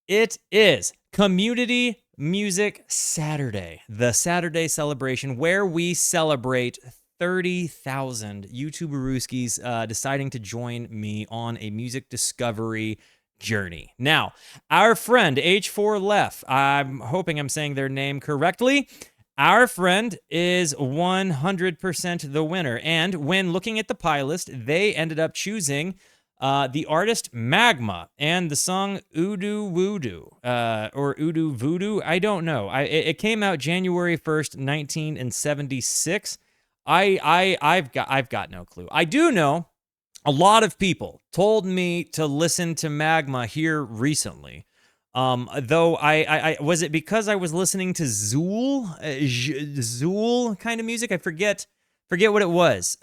It is Community Music Saturday, the Saturday celebration where we celebrate 30,000 YouTuberooskies deciding to join me on a music discovery journey. Now, our friend H4Left, I'm hoping I'm saying their name correctly. Our friend is 100% the winner. And when looking at the pie list, they ended up choosing the artist Magma and the song ôDÜ WôDÜ or ôDÜ Voodoo. I don't know. It came out January 1st, 1976. I've got no clue. I do know a lot of people told me to listen to Magma here recently. Though I was it because I was listening to Zool kind of music? I forget what it was.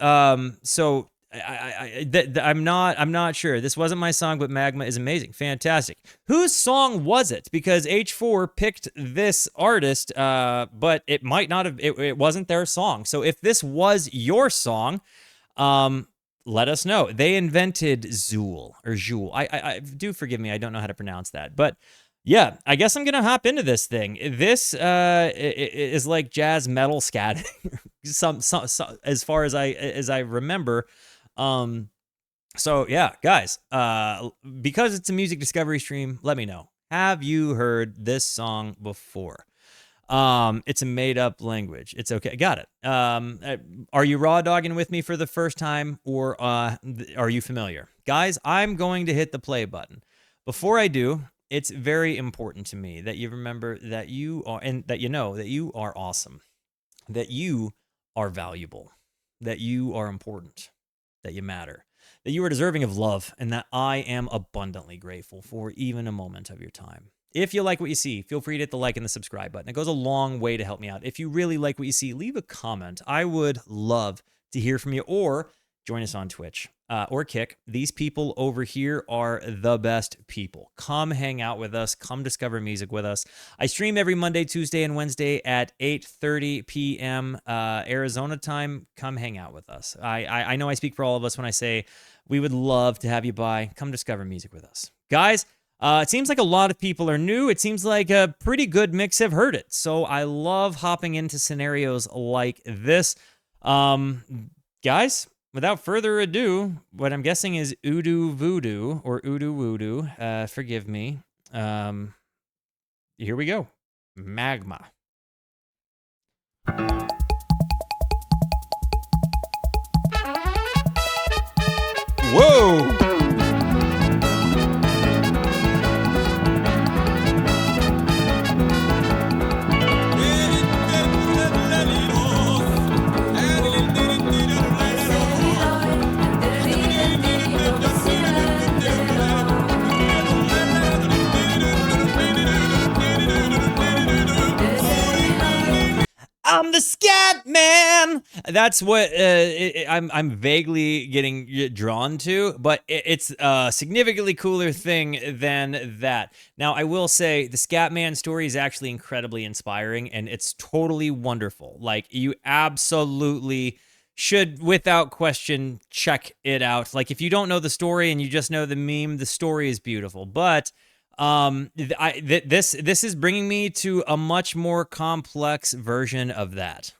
So I'm not sure. This wasn't my song, but Magma is amazing, fantastic. Whose song was it? Because H4 picked this artist, but it might not have. It wasn't their song. So if this was your song, let us know. They invented Zool or Joule. I do forgive me. I don't know how to pronounce that, but. Yeah, I guess I'm gonna hop into this thing. This is like jazz metal scatting, some as far as I remember. So yeah, guys, because it's a music discovery stream, let me know. Have you heard this song before? It's a made-up language. It's okay. Got it. Are you raw dogging with me for the first time, or are you familiar? Guys, I'm going to hit the play button. Before I do, it's very important to me that you remember that you are, and that you know that you are awesome, that you are valuable, that you are important, that you matter, that you are deserving of love, and that I am abundantly grateful for even a moment of your time. If you like what you see, feel free to hit the like and the subscribe button. It goes a long way to help me out. If you really like what you see, leave a comment. I would love to hear from you, or join us on Twitch or Kick. These people over here are the best people. Come hang out with us. Come discover music with us. I stream every Monday, Tuesday, and Wednesday at 8:30 p.m. Arizona time. Come hang out with us. I know I speak for all of us when I say we would love to have you by. Come discover music with us. Guys, it seems like a lot of people are new. It seems like a pretty good mix have heard it. So I love hopping into scenarios like this. Guys, without further ado, what I'm guessing is ôDÜ Voodoo or ôDÜ WôDÜ. Forgive me. Here we go. Magma. Whoa! I'm the scat man. That's what I'm vaguely getting drawn to, but it's a significantly cooler thing than that. Now, I will say the scat man story is actually incredibly inspiring, and it's totally wonderful. Like, you absolutely should, without question, check it out. Like, if you don't know the story and you just know the meme, the story is beautiful, but this is bringing me to a much more complex version of that.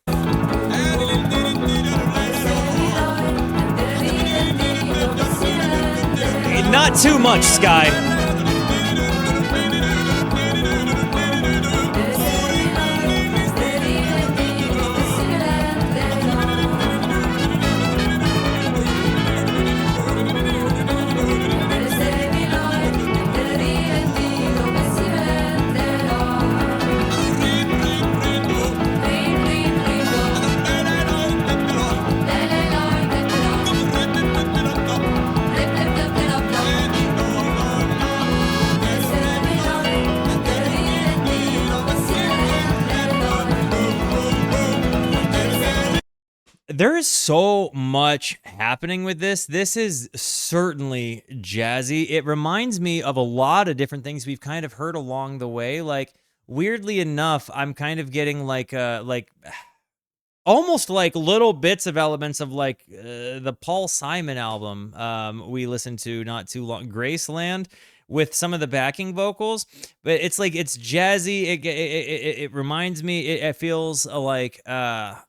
Not too much, Sky. There is so much happening with this. This is certainly jazzy. It reminds me of a lot of different things we've kind of heard along the way. Like, weirdly enough, I'm kind of getting like almost like little bits of elements of like the Paul Simon album we listened to not too long, Graceland, with some of the backing vocals, but it's like it's jazzy. It reminds me. It feels like the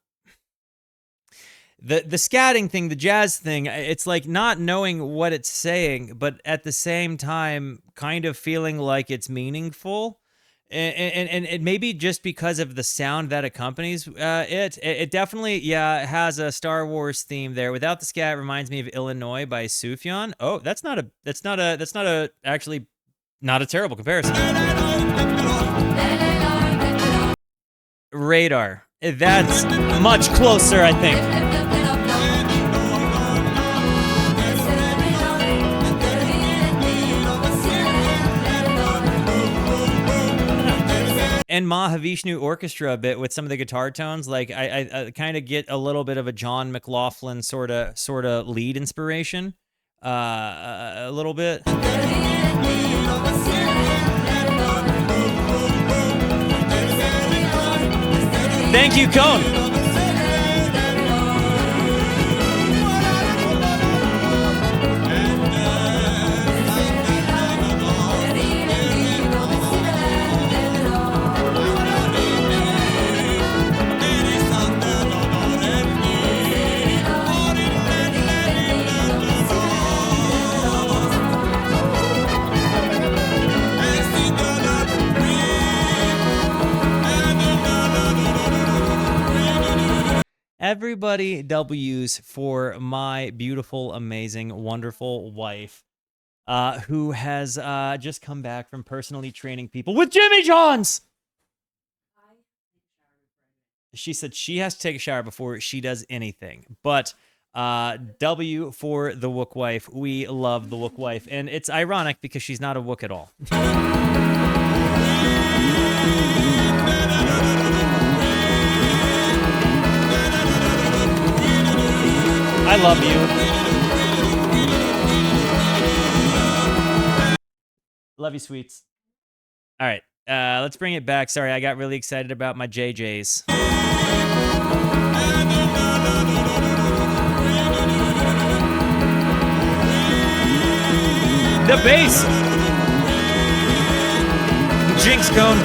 scatting thing, the jazz thing. It's like not knowing what it's saying, but at the same time, kind of feeling like it's meaningful. And it maybe just because of the sound that accompanies it definitely has a Star Wars theme there. Without the scat, it reminds me of Illinois by Sufjan. Oh, that's not a actually not a terrible comparison. Radar. That's much closer, I think. And Mahavishnu Orchestra a bit with some of the guitar tones. Like I kind of get a little bit of a John McLaughlin sort of lead inspiration, a little bit. Thank you, Cone. Everybody W's for my beautiful, amazing, wonderful wife, who has just come back from personally training people with Jimmy John's. She said she has to take a shower before she does anything. But W for the Wook wife. We love the Wook wife. And it's ironic because she's not a Wook at all. I love you. Love you, sweets. All right, let's bring it back. Sorry, I got really excited about my JJs. The bass. Jinx Cone.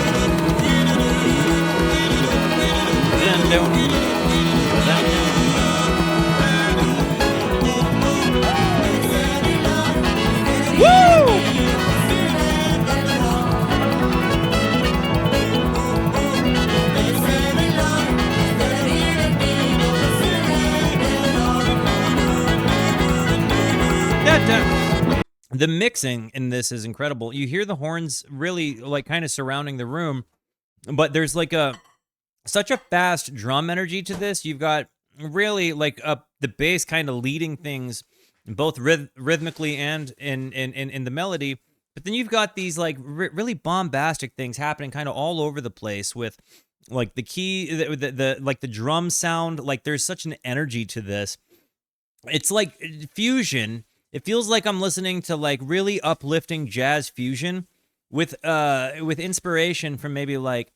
The mixing in this is incredible. You hear the horns really like kind of surrounding the room, but there's like such a fast drum energy to this. You've got really like the bass kind of leading things both rhythmically and in the melody. But then you've got these like really bombastic things happening kind of all over the place with like the key, the like the drum sound. Like there's such an energy to this. It's like fusion. It feels like I'm listening to like really uplifting jazz fusion with inspiration from maybe like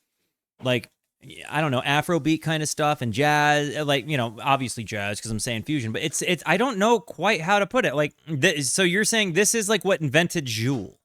I don't know, Afrobeat kind of stuff and jazz, like, you know, obviously jazz because I'm saying fusion, but it's I don't know quite how to put it. Like so you're saying this is like what invented Joule.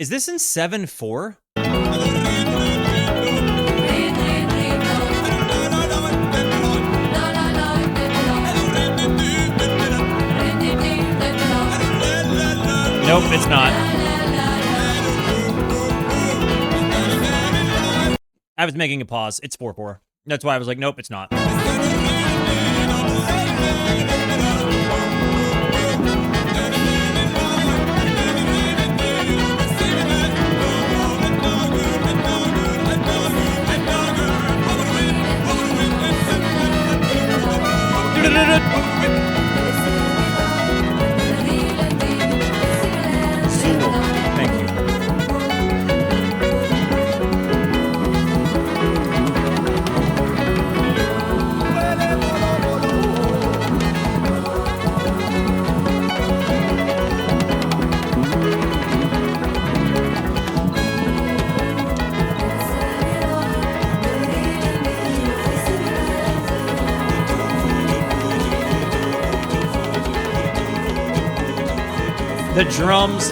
Is this in 7/4? Nope, it's not. I was making a pause. It's 4/4. That's why I was like, nope, it's not. Thank you. The drums.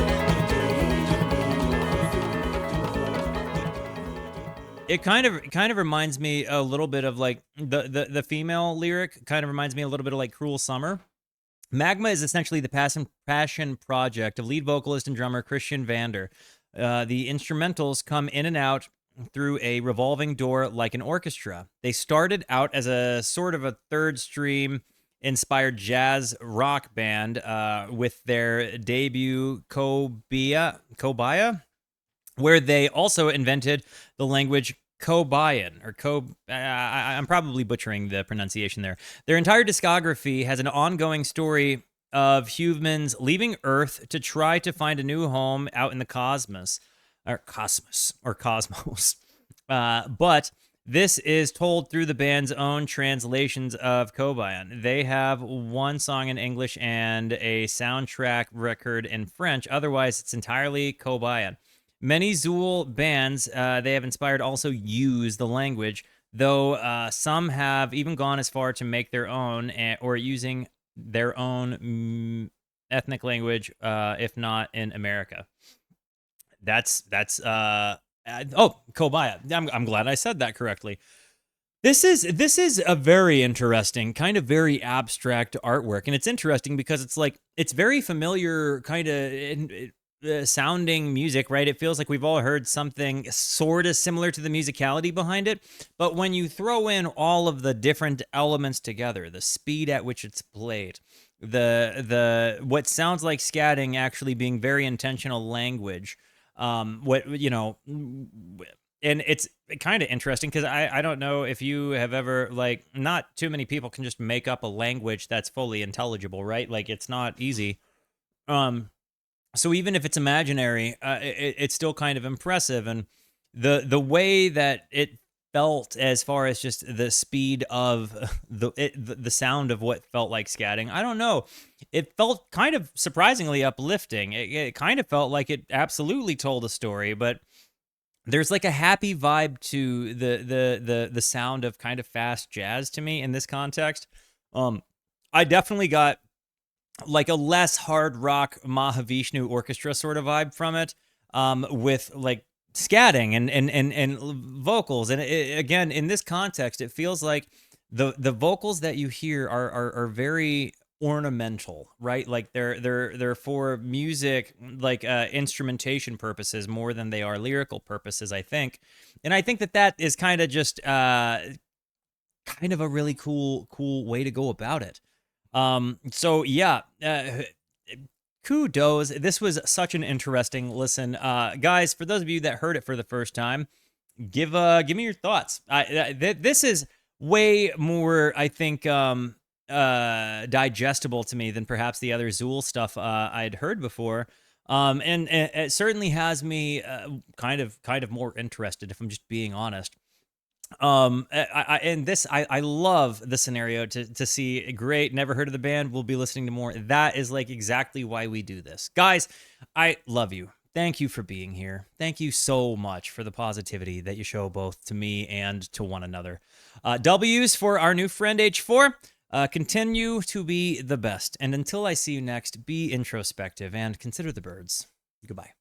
It kind of reminds me a little bit of like the female lyric kind of reminds me a little bit of like Cruel Summer. Magma is essentially the passion project of lead vocalist and drummer Christian Vander. The instrumentals come in and out through a revolving door like an orchestra. They started out as a sort of a third stream inspired jazz rock band with their debut Kobaya, where they also invented the language Kobayan, or I'm probably butchering the pronunciation there. Their entire discography has an ongoing story of humans leaving Earth to try to find a new home out in the cosmos. But this is told through the band's own translations of Kobayan. They have one song in English and a soundtrack record in French. Otherwise, it's entirely Kobayan. Many Zool bands they have inspired also use the language, though some have even gone as far to make their own or using their own ethnic language, if not in America. That's Kobaya. I'm glad I said that correctly. This is a very interesting, kind of very abstract artwork, and it's interesting because it's like it's very familiar, kind of sounding music, right? It feels like we've all heard something sort of similar to the musicality behind it, but when you throw in all of the different elements together, the speed at which it's played, the what sounds like scatting actually being very intentional language. And it's kind of interesting because I don't know if you have ever, like, not too many people can just make up a language that's fully intelligible, right? Like, it's not easy. So even if it's imaginary, it's still kind of impressive, and the way that it felt as far as just the speed of the sound of what felt like scatting, I don't know. It felt kind of surprisingly uplifting. It kind of felt like it absolutely told a story, but there's like a happy vibe to the sound of kind of fast jazz to me in this context. I definitely got like a less hard rock Mahavishnu orchestra sort of vibe from it, with like scatting and vocals. And again, in this context, it feels like the vocals that you hear are very ornamental, right? Like they're for music, like instrumentation purposes more than they are lyrical purposes, I think. And I think that is kind of just kind of a really cool way to go about it. So yeah, kudos. This was such an interesting listen. Guys, for those of you that heard it for the first time, give me your thoughts. This is way more, I think, digestible to me than perhaps the other Zool stuff I'd heard before. And it certainly has me kind of more interested, if I'm just being honest. I love the scenario to see. Great, never heard of the band, we'll be listening to more. That is like exactly why we do this. Guys, I love you. Thank you for being here. Thank you so much for the positivity that you show both to me and to one another. W's for our new friend H4. Continue to be the best. And until I see you next, be introspective and consider the birds. Goodbye.